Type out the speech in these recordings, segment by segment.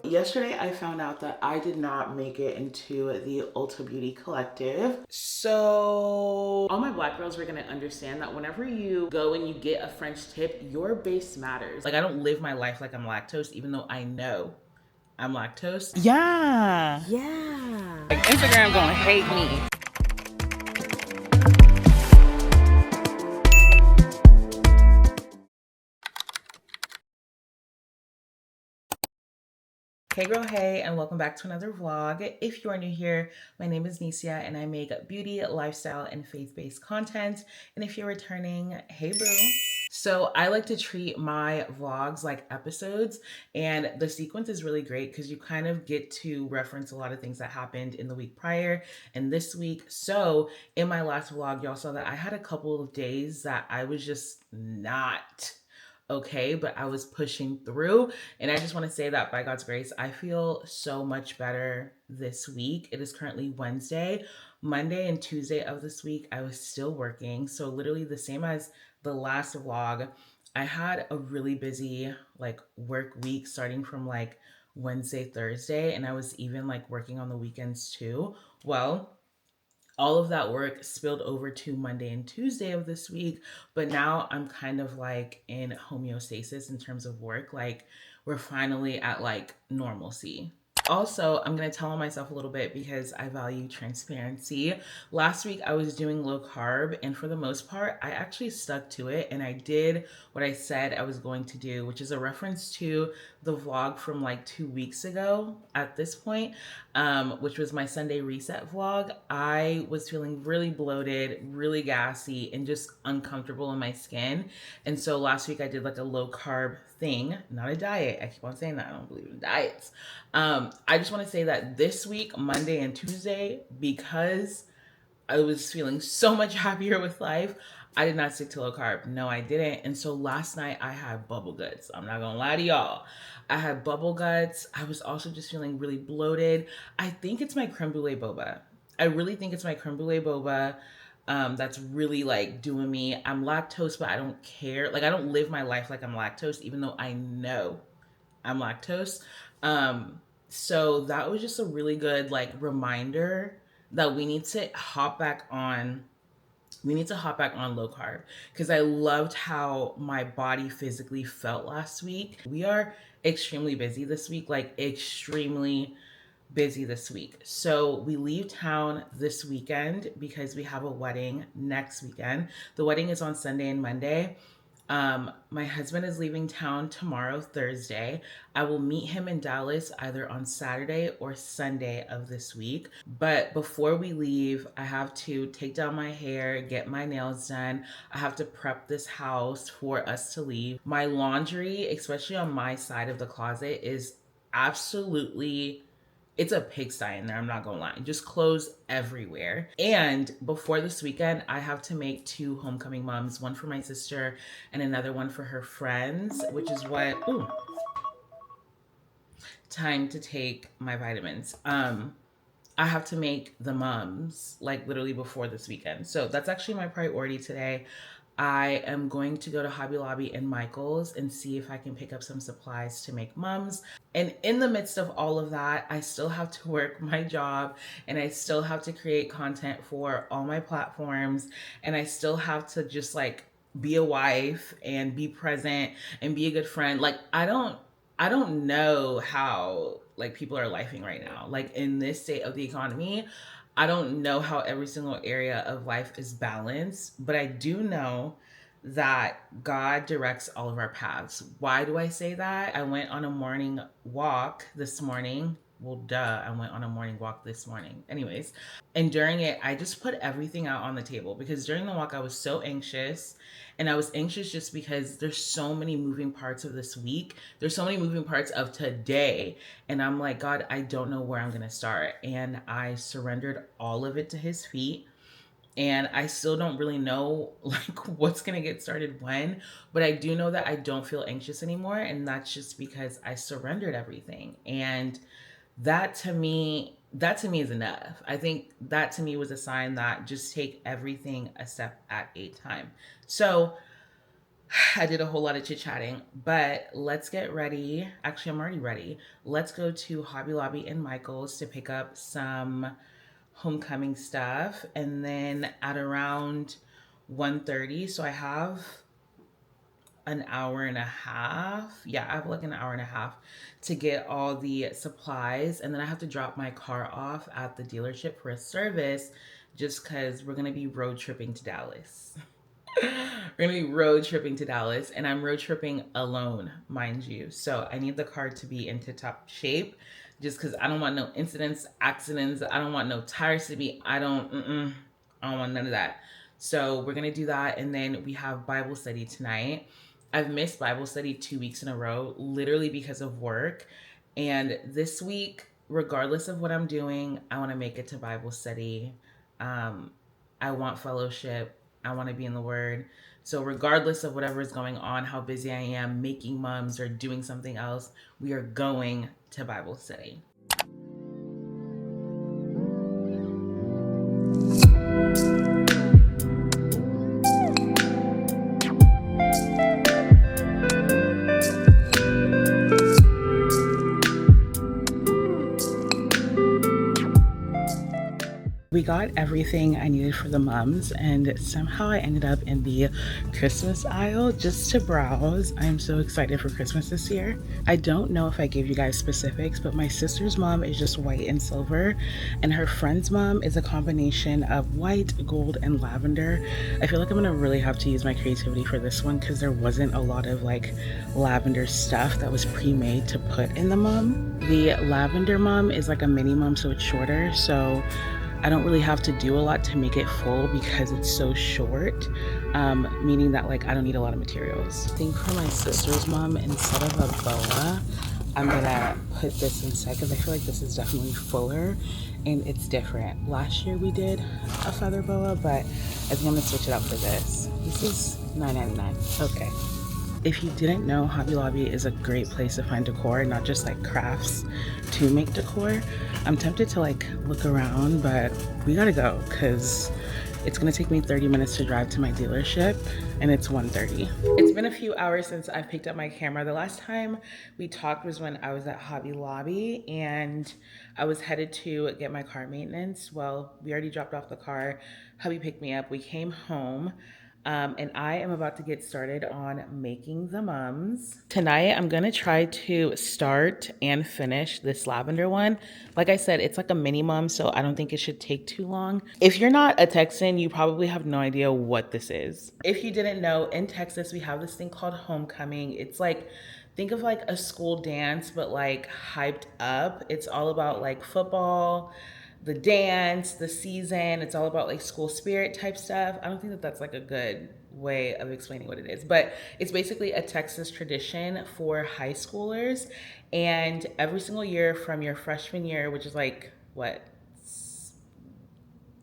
Yesterday I found out that I did not make it into the Ulta Beauty Collective. So all my black girls were gonna understand that whenever you go and you get a French tip, your base matters. Like, I don't live my life like I'm lactose, even though I know I'm lactose. Yeah. Like, Instagram gonna hate me. Hey girl, hey, and welcome back to another vlog. If you are new here, my name is Nicia and I make beauty, lifestyle, and faith-based content. And if you're returning, hey boo. So I like to treat my vlogs like episodes, and the sequence is really great because you kind of get to reference a lot of things that happened in the week prior and this week. So in my last vlog, y'all saw that I had a couple of days that I was just not okay, but I was pushing through. And I just want to say that by God's grace, I feel so much better this week. It is currently Wednesday. Monday and Tuesday of this week, I was still working. So literally the same as the last vlog, I had a really busy like work week starting from like Wednesday, Thursday, and I was even like working on the weekends too. Well, all of that work spilled over to Monday and Tuesday of this week, but now I'm kind of like in homeostasis in terms of work. Like, we're finally at like normalcy. Also, I'm going to tell on myself a little bit because I value transparency. Last week I was doing low carb, and for the most part, I actually stuck to it and I did what I said I was going to do, which is a reference to the vlog from like 2 weeks ago at this point, which was my Sunday reset vlog. I was feeling really bloated, really gassy, and just uncomfortable in my skin. And so last week I did like a low carb thing, not a diet. I keep on saying that. I don't believe in diets. I just want to say that this week, Monday and Tuesday, because I was feeling so much happier with life, I did not stick to low carb. No, I didn't. And so last night I had bubble guts. I'm not gonna lie to y'all. I had bubble guts. I was also just feeling really bloated. I think it's my creme brulee boba. I really think it's my creme brulee boba. That's really like doing me. I'm lactose, but I don't care. Like, I don't live my life like I'm lactose, even though I know I'm lactose. So that was just a really good like reminder that we need to hop back on low carb, because I loved how my body physically felt last week. We are extremely busy this week, like extremely busy this week. So we leave town this weekend because we have a wedding next weekend. The wedding is on Sunday and Monday. My husband is leaving town tomorrow, Thursday. I will meet him in Dallas either on Saturday or Sunday of this week. But before we leave, I have to take down my hair, get my nails done. I have to prep this house for us to leave. My laundry, especially on my side of the closet, is absolutely, it's a pigsty in there, I'm not gonna lie. Just clothes everywhere. And before this weekend, I have to make 2 homecoming mums, one for my sister and another one for her friends, which is what, ooh, time to take my vitamins. I have to make the mums like literally before this weekend. So that's actually my priority today. I am going to go to Hobby Lobby and Michael's and see if I can pick up some supplies to make mums. And in the midst of all of that, I still have to work my job, and I still have to create content for all my platforms, and I still have to just like be a wife and be present and be a good friend. Like, I don't know how like people are lifing right now. Like, in this state of the economy, I don't know how every single area of life is balanced, but I do know that God directs all of our paths. Why do I say that? I went on a morning walk this morning. Well, duh, I went on a morning walk this morning. Anyways, and during it, I just put everything out on the table because during the walk, I was so anxious. And I was anxious just because there's so many moving parts of this week. There's so many moving parts of today. And I'm like, God, I don't know where I'm going to start. And I surrendered all of it to his feet. And I still don't really know like what's going to get started when, but I do know that I don't feel anxious anymore. And that's just because I surrendered everything. And that to me is enough. I think that to me was a sign that just take everything a step at a time. So I did a whole lot of chit chatting, but let's get ready. Actually, I'm already ready. Let's go to Hobby Lobby and Michael's to pick up some homecoming stuff, and then at around 1:30, so I have an hour and a half. Yeah, I have like an hour and a half to get all the supplies, and then I have to drop my car off at the dealership for a service just because we're gonna be road tripping to Dallas. We're gonna be road tripping to Dallas, and I'm road tripping alone, mind you. So I need the car to be in tip top shape, just because I don't want no incidents, accidents. I don't want no tires to be. I don't want none of that. So we're gonna do that, and then we have Bible study tonight. I've missed Bible study 2 weeks in a row, literally because of work. And this week, regardless of what I'm doing, I want to make it to Bible study. Um, I want fellowship. I want to be in the Word. So, regardless of whatever is going on, how busy I am making mums or doing something else, we are going to Bible study. We got everything I needed for the mums, and somehow I ended up in the Christmas aisle just to browse. I'm so excited for Christmas this year. I don't know if I gave you guys specifics, but my sister's mom is just white and silver, and her friend's mom is a combination of white, gold, and lavender. I feel like I'm gonna really have to use my creativity for this one because there wasn't a lot of like lavender stuff that was pre-made to put in the mum. The lavender mum is like a mini mum, so it's shorter. So I don't really have to do a lot to make it full because it's so short, meaning that like I don't need a lot of materials. I think for my sister's mom, instead of a boa, I'm gonna put this inside because I feel like this is definitely fuller and it's different. Last year we did a feather boa, but I think I'm gonna switch it up for this. This is $9.99. Okay. If you didn't know, Hobby Lobby is a great place to find decor, not just like crafts to make decor. I'm tempted to like look around, but we gotta go because it's gonna take me 30 minutes to drive to my dealership and it's 1:30. It's been a few hours since I've picked up my camera. The last time we talked was when I was at Hobby Lobby and I was headed to get my car maintenance. Well, we already dropped off the car. Hubby picked me up. We came home. And I am about to get started on making the mums. Tonight, I'm gonna try to start and finish this lavender one. Like I said, it's like a mini mum, so I don't think it should take too long. If you're not a Texan, you probably have no idea what this is. If you didn't know, in Texas, we have this thing called homecoming. It's like, think of like a school dance, but like hyped up. It's all about like football, the dance, the season. It's all about like school spirit type stuff. I don't think that that's like a good way of explaining what it is, but it's basically a Texas tradition for high schoolers. And every single year from your freshman year, which is like what,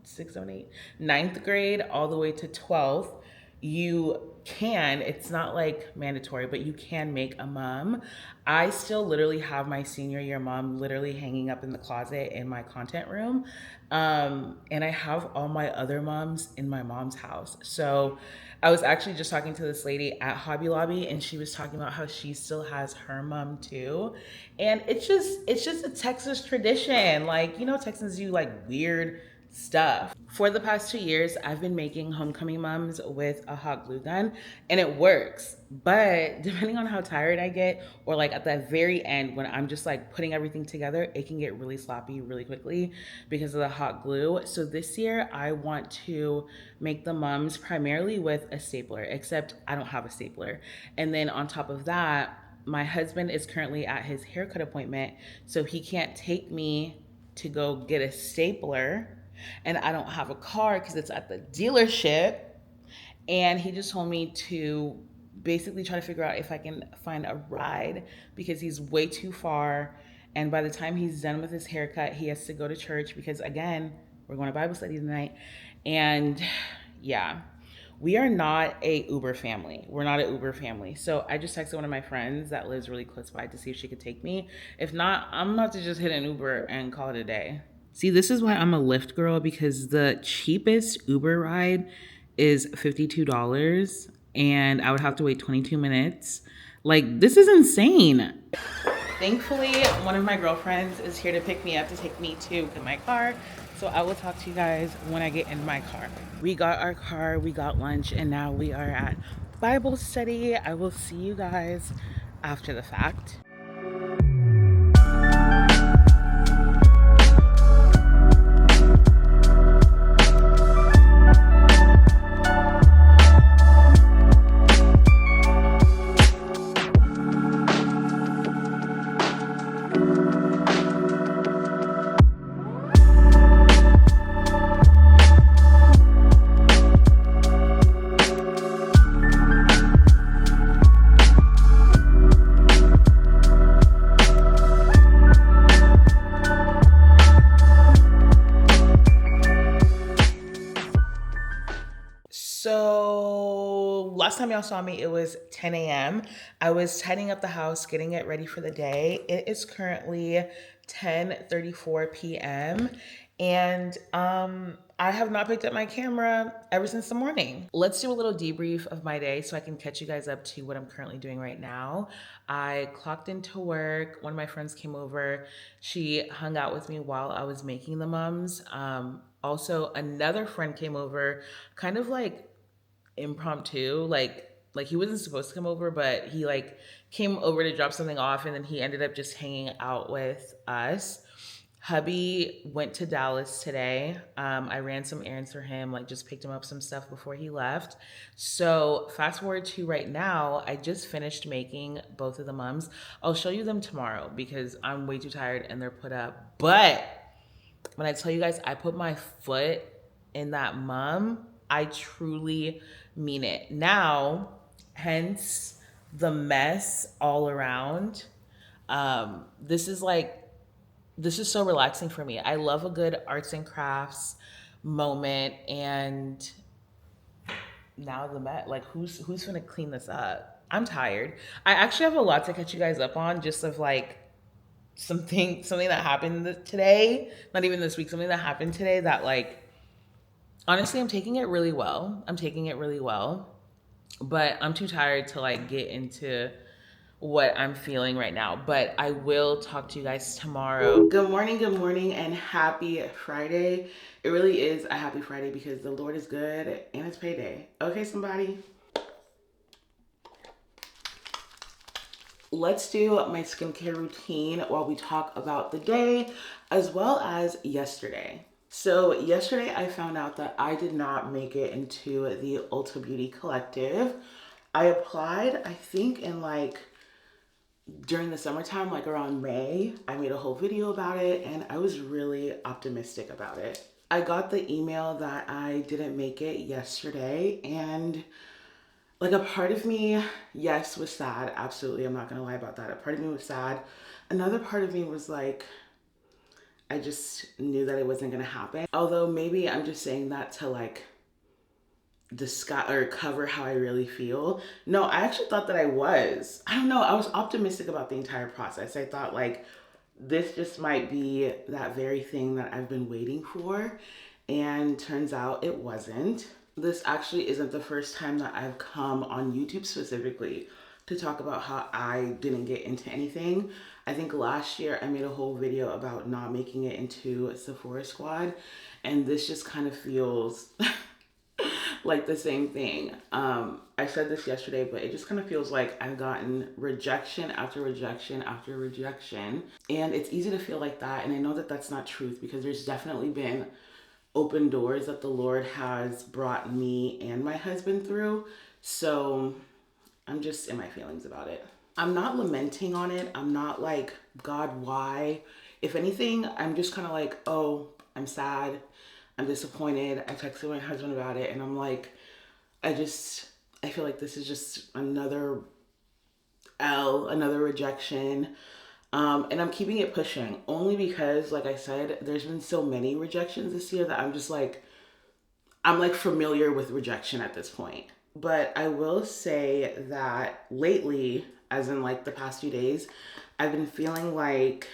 six, seven, eight, ninth grade, all the way to 12th, you can, it's not like mandatory, but you can make a mum. I still literally have my senior year mum literally hanging up in the closet in my content room. And I have all my other mums in my mom's house. So I was actually just talking to this lady at Hobby Lobby and she was talking about how she still has her mum too. And it's just a Texas tradition. Like, you know, Texans do like weird stuff. For the past 2 years, I've been making homecoming mums with a hot glue gun and it works. But depending on how tired I get, or like at the very end when I'm just like putting everything together, it can get really sloppy really quickly because of the hot glue. So this year, I want to make the mums primarily with a stapler, except I don't have a stapler. And then on top of that, my husband is currently at his haircut appointment, so he can't take me to go get a stapler, and I don't have a car because it's at the dealership. And he just told me to basically try to figure out if I can find a ride because he's way too far. And by the time he's done with his haircut, he has to go to church because, again, we're going to Bible study tonight. And yeah, we are not a Uber family. We're not an Uber family. So I just texted one of my friends that lives really close by to see if she could take me. If not, I'm about to just hit an Uber and call it a day. See, this is why I'm a Lyft girl because the cheapest Uber ride is $52. and I would have to wait 22 minutes. Like, this is insane. Thankfully, one of my girlfriends is here to pick me up to take me to my car. So I will talk to you guys when I get in my car. We got our car, we got lunch, and now we are at Bible study. I will see you guys after the fact. So last time y'all saw me, it was 10 a.m. I was tidying up the house, getting it ready for the day. It is currently 10:34 p.m. and I have not picked up my camera ever since the morning. Let's do a little debrief of my day so I can catch you guys up to what I'm currently doing right now. I clocked into work. One of my friends came over. She hung out with me while I was making the mums. Also, another friend came over, kind of like impromptu, like he wasn't supposed to come over, but he like came over to drop something off, and then he ended up just hanging out with us. Hubby went to Dallas today. I ran some errands for him, like just picked him up some stuff before he left. So fast forward to right now, I just finished making both of the mums. I'll show you them tomorrow because I'm way too tired and they're put up. But when I tell you guys I put my foot in that mum, I truly mean it. Now, hence the mess all around. This is so relaxing for me. I love a good arts and crafts moment, and now the mess. Like, who's gonna clean this up? I'm tired. I actually have a lot to catch you guys up on, just of like something that happened today. Not even this week. Something that happened today that like honestly, I'm taking it really well. But I'm too tired to like get into what I'm feeling right now. But I will talk to you guys tomorrow. Good morning, and happy Friday. It really is a happy Friday because the Lord is good and it's payday. Okay, somebody? Let's do my skincare routine while we talk about the day as well as yesterday. So yesterday I found out that I did not make it into the Ulta Beauty Collective. I applied, I think in like during the summertime, like around May. I made a whole video about it and I was really optimistic about it. I got the email that I didn't make it yesterday, and like a part of me, yes, was sad. Absolutely, I'm not gonna lie about that. A part of me was sad. Another part of me was like, I just knew that it wasn't gonna happen. Although maybe I'm just saying that to like discuss or cover how I really feel. No, I actually thought that I was. I don't know. I was optimistic about the entire process. I thought like this just might be that very thing that I've been waiting for. And turns out it wasn't. This actually isn't the first time that I've come on YouTube specifically to talk about how I didn't get into anything. I think last year I made a whole video about not making it into Sephora Squad, and this just kind of feels like the same thing. I said this yesterday, but it just kind of feels like I've gotten rejection after rejection after rejection. And it's easy to feel like that. And I know that that's not truth because there's definitely been open doors that the Lord has brought me and my husband through. So I'm just in my feelings about it. I'm not lamenting on it. I'm not like, God, why? If anything, I'm just kind of like, oh, I'm sad. I'm disappointed. I texted my husband about it and I'm like, I feel like this is just another L, another rejection. And I'm keeping it pushing only because, like I said, there's been so many rejections this year that I'm like familiar with rejection at this point. But I will say that lately, as in like the past few days, I've been feeling like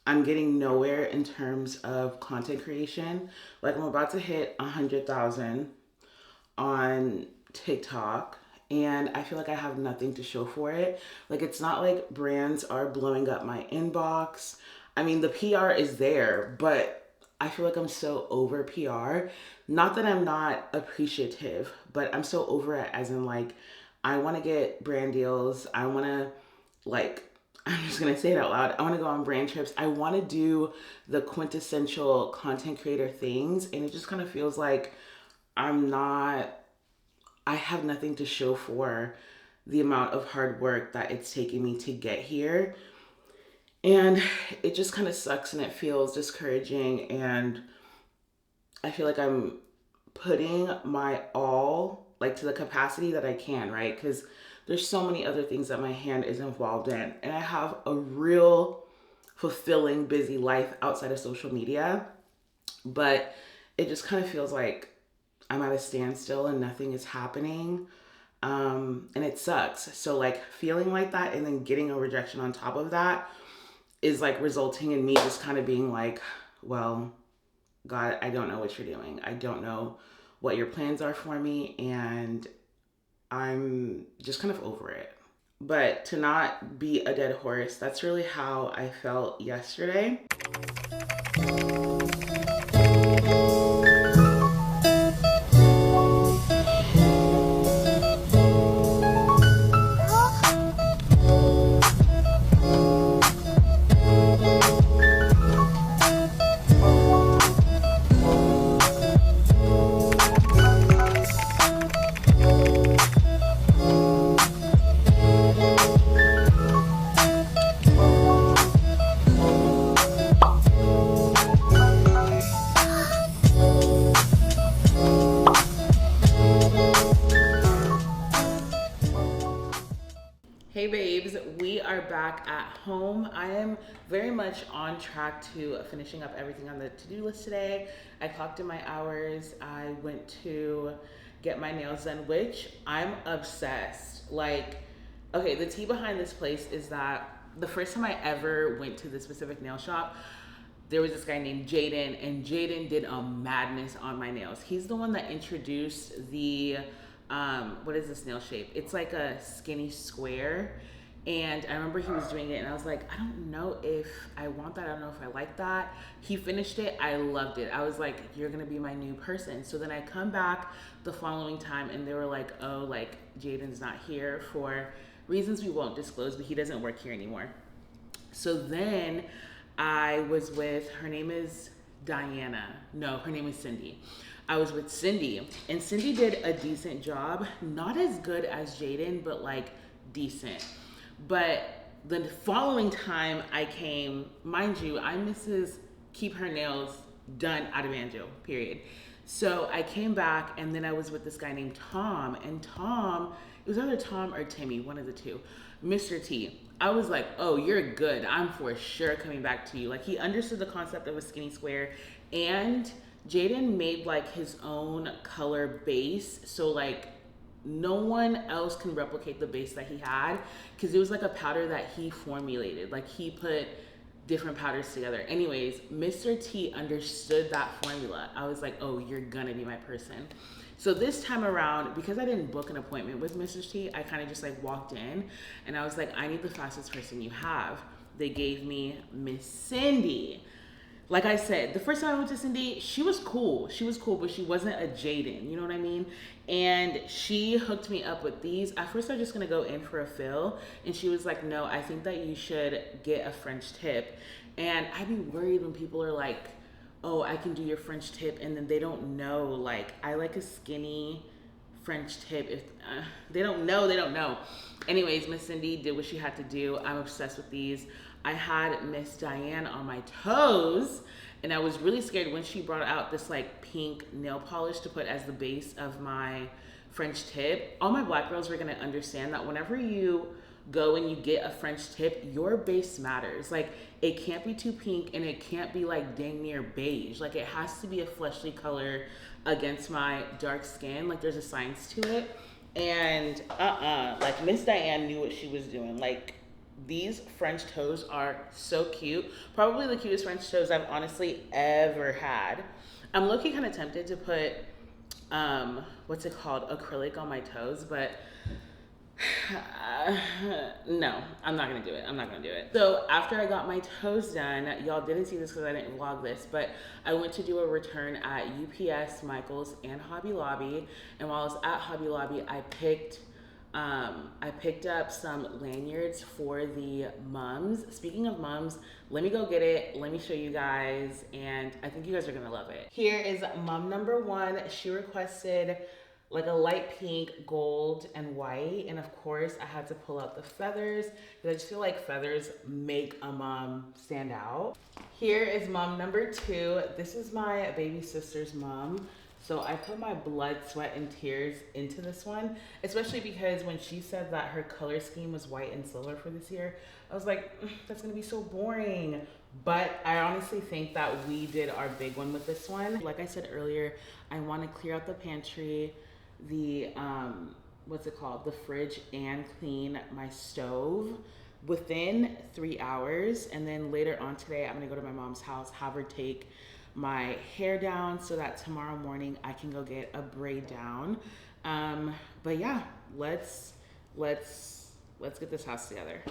I'm getting nowhere in terms of content creation. Like I'm about to hit 100,000 on TikTok, and I feel like I have nothing to show for it. Like, it's not like brands are blowing up my inbox. I mean, the PR is there, but I feel like I'm so over PR. Not that I'm not appreciative, but I'm so over it, as in, like, I want to get brand deals. I want to, like, I'm just going to say it out loud. I want to go on brand trips. I want to do the quintessential content creator things. And it just kind of feels like I'm not, I have nothing to show for the amount of hard work that it's taken me to get here. And it just kind of sucks and it feels discouraging. And I feel like I'm putting my all, like, to the capacity that I can, right? Because there's so many other things that my hand is involved in. And I have a real fulfilling, busy life outside of social media. But it just kind of feels like I'm at a standstill and nothing is happening. And it sucks. So, like, feeling like that and then getting a rejection on top of that is, like, resulting in me just kind of being like, well, God, I don't know what you're doing. I don't know what your plans are for me. And I'm just kind of over it. But to not be a dead horse, that's really how I felt yesterday. Hey babes, we are back at home. I am very much on track to finishing up everything on the to-do list today. I clocked in my hours. I went to get my nails done, which I'm obsessed. Like, okay, the tea behind this place is that the first time I ever went to this specific nail shop, there was this guy named Jaden, and Jaden did a madness on my nails. He's the one that introduced the what is this nail shape? It's like a skinny square. And I remember he was doing it and I was like, I don't know if I want that. I don't know if I like that. He finished it. I loved it. I was like, you're going to be my new person. So then I come back the following time and they were like, oh, like, Jaden's not here for reasons we won't disclose, but he doesn't work here anymore. So then I was with, her name is Diana. No, her name is Cindy. I was with Cindy, and Cindy did a decent job. Not as good as Jaden, but like decent. But the following time I came, mind you, I Mrs. Keep her nails done out of Banjo, period. So I came back, and then I was with this guy named Tom, and Tom, it was either Tom or Timmy, one of the two, Mr. T. I was like, oh, you're good. I'm for sure coming back to you. Like, he understood the concept of a skinny square, and Jaden made like his own color base. So like no one else can replicate the base that he had, because it was like a powder that he formulated. Like, he put different powders together. Anyways, Mr. T understood that formula. I was like, oh, you're gonna be my person. So this time around, because I didn't book an appointment with Mr. T, I kind of just like walked in and I was like, I need the fastest person you have. They gave me Miss Cindy. Like I said, the first time I went to Cindy, she was cool. She was cool, but she wasn't a Jaden. You know what I mean? And she hooked me up with these. At first, I was just going to go in for a fill. And she was like, no, I think that you should get a French tip. And I'd be worried when people are like, oh, I can do your French tip. And then they don't know, like, I like a skinny French tip. If they don't know, they don't know. Anyways, Miss Cindy did what she had to do. I'm obsessed with these. I had Miss Diane on my toes, and I was really scared when she brought out this like pink nail polish to put as the base of my French tip. All my black girls were gonna understand that whenever you go and you get a French tip, your base matters. Like, it can't be too pink and it can't be like dang near beige. Like, it has to be a fleshly color against my dark skin. Like, there's a science to it. And like, Miss Diane knew what she was doing. Like, these French toes are so cute. Probably the cutest French toes I've honestly ever had. I'm low-key kind of tempted to put what's it called, acrylic on my toes, but no, I'm not gonna do it. I'm not gonna do it. So after I got my toes done, y'all didn't see this because I didn't vlog this, but I went to do a return at UPS, Michael's, and Hobby Lobby. And while I was at Hobby Lobby, I picked up some lanyards for the mums. Speaking of mums, let me go get it. Let me show you guys, and I think you guys are gonna love it. Here is mom number one. She requested like a light pink, gold, and white. And of course, I had to pull out the feathers because I just feel like feathers make a mom stand out. Here is mom number two. This is my baby sister's mom. So I put my blood, sweat, and tears into this one, especially because when she said that her color scheme was white and silver for this year, I was like, that's gonna be so boring. But I honestly think that we did our big one with this one. Like I said earlier, I wanna clear out the pantry, the, what's it called? The fridge, and clean my stove within 3 hours. And then later on today, I'm gonna go to my mom's house, have her take my hair down so that tomorrow morning I can go get a braid down. But yeah, let's get this house together.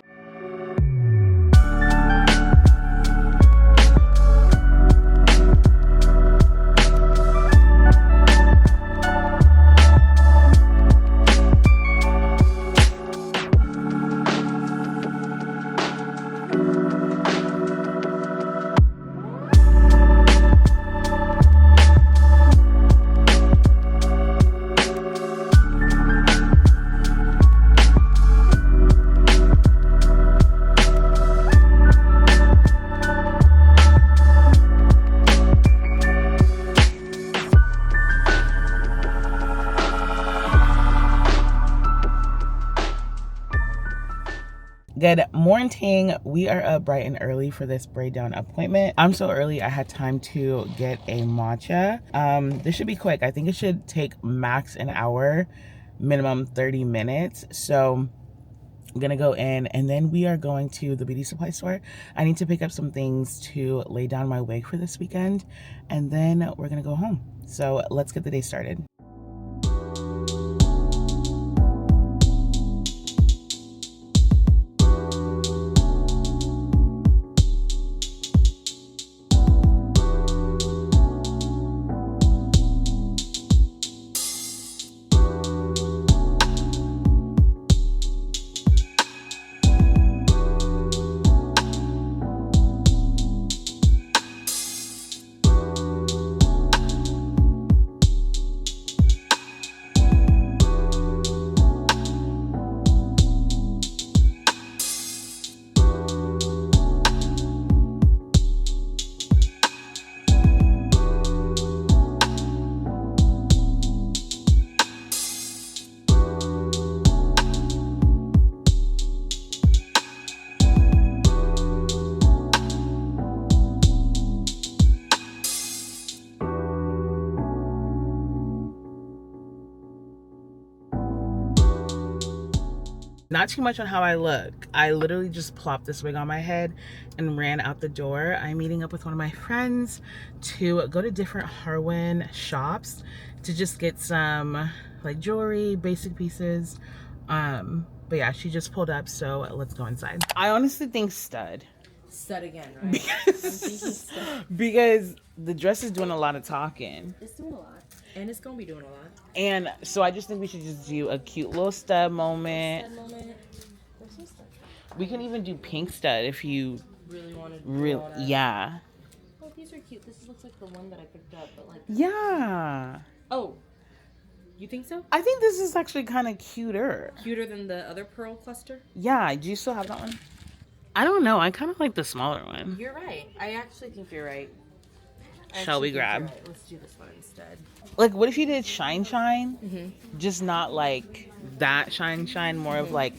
Good morning. We are up bright and early for this braid down appointment. I'm so early I had time to get a matcha. This should be quick. I think it should take max an hour, minimum 30 minutes. So I'm gonna go in and then we are going to the beauty supply store. I need to pick up some things to lay down my wig for this weekend, and then we're gonna go home. So let's get the day started. Not too much on how I look. I literally just plopped this wig on my head and ran out the door. I'm meeting up with one of my friends to go to different Harwin shops to just get some like jewelry, basic pieces. But yeah, she just pulled up, so let's go inside. I honestly think stud. Stud again, right? Because the dress is doing a lot of talking. It's doing a lot. And it's gonna be doing a lot. And so I just think we should just do a cute little stud moment. There's some stud. We can even do pink stud if you really want to. Yeah. Oh, these are cute. This looks like the one that I picked up, but like. Yeah. Oh, you think so? I think this is actually kind of cuter. Cuter than the other pearl cluster? Yeah. Do you still have that one? I don't know. I kind of like the smaller one. You're right. I actually think you're right. Shall we grab? Right. Let's do this one instead. Like, what if you did shine? Mm-hmm. Just not like that shine, more of like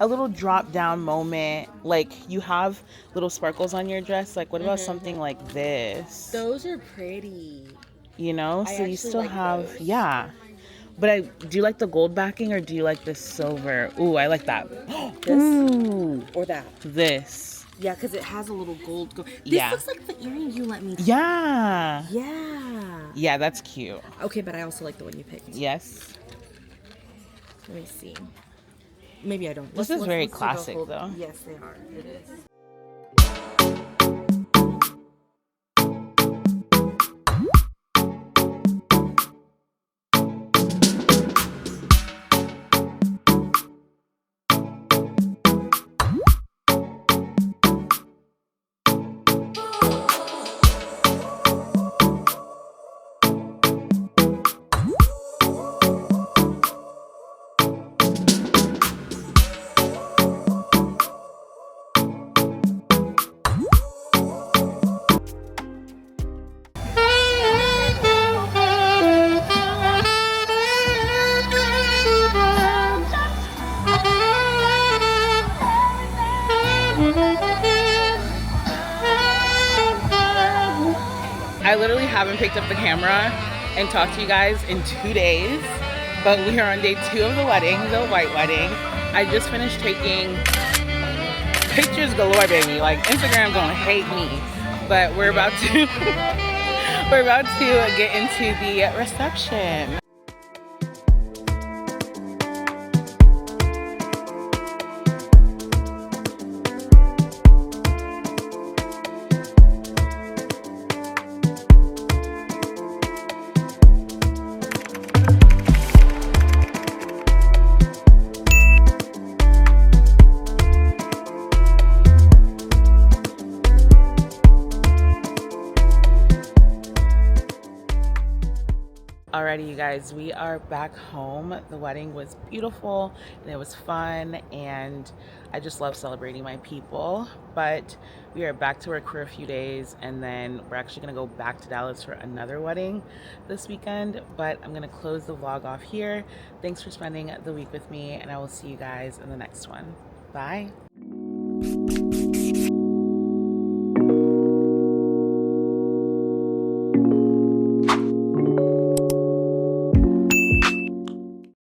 a little drop down moment. Like, you have little sparkles on your dress. Like, what about something like this? Those are pretty. You know? So you still like have, those. yeah. But do you like the gold backing or do you like the silver? Ooh, I like that. This? Ooh. Or that? This. Yeah, because it has a little gold. This Yeah. looks like the earring you let me. Yeah. Yeah. Yeah, that's cute. Okay, but I also like the one you picked. Yes. Let me see. Maybe I don't. This is very do the classic, whole- though. Yes, they are. It is. I literally haven't picked up the camera and talked to you guys in 2 days, but we are on day 2 of the wedding, the white wedding. I just finished taking pictures galore, baby. Like, Instagram gonna hate me, but we're about to we're about to get into the reception. Alrighty, you guys, we are back home. The wedding was beautiful and it was fun, and I just love celebrating my people. But we are back to work for a few days, and then we're actually gonna go back to Dallas for another wedding this weekend. But I'm gonna close the vlog off here. Thanks for spending the week with me, and I will see you guys in the next one. Bye.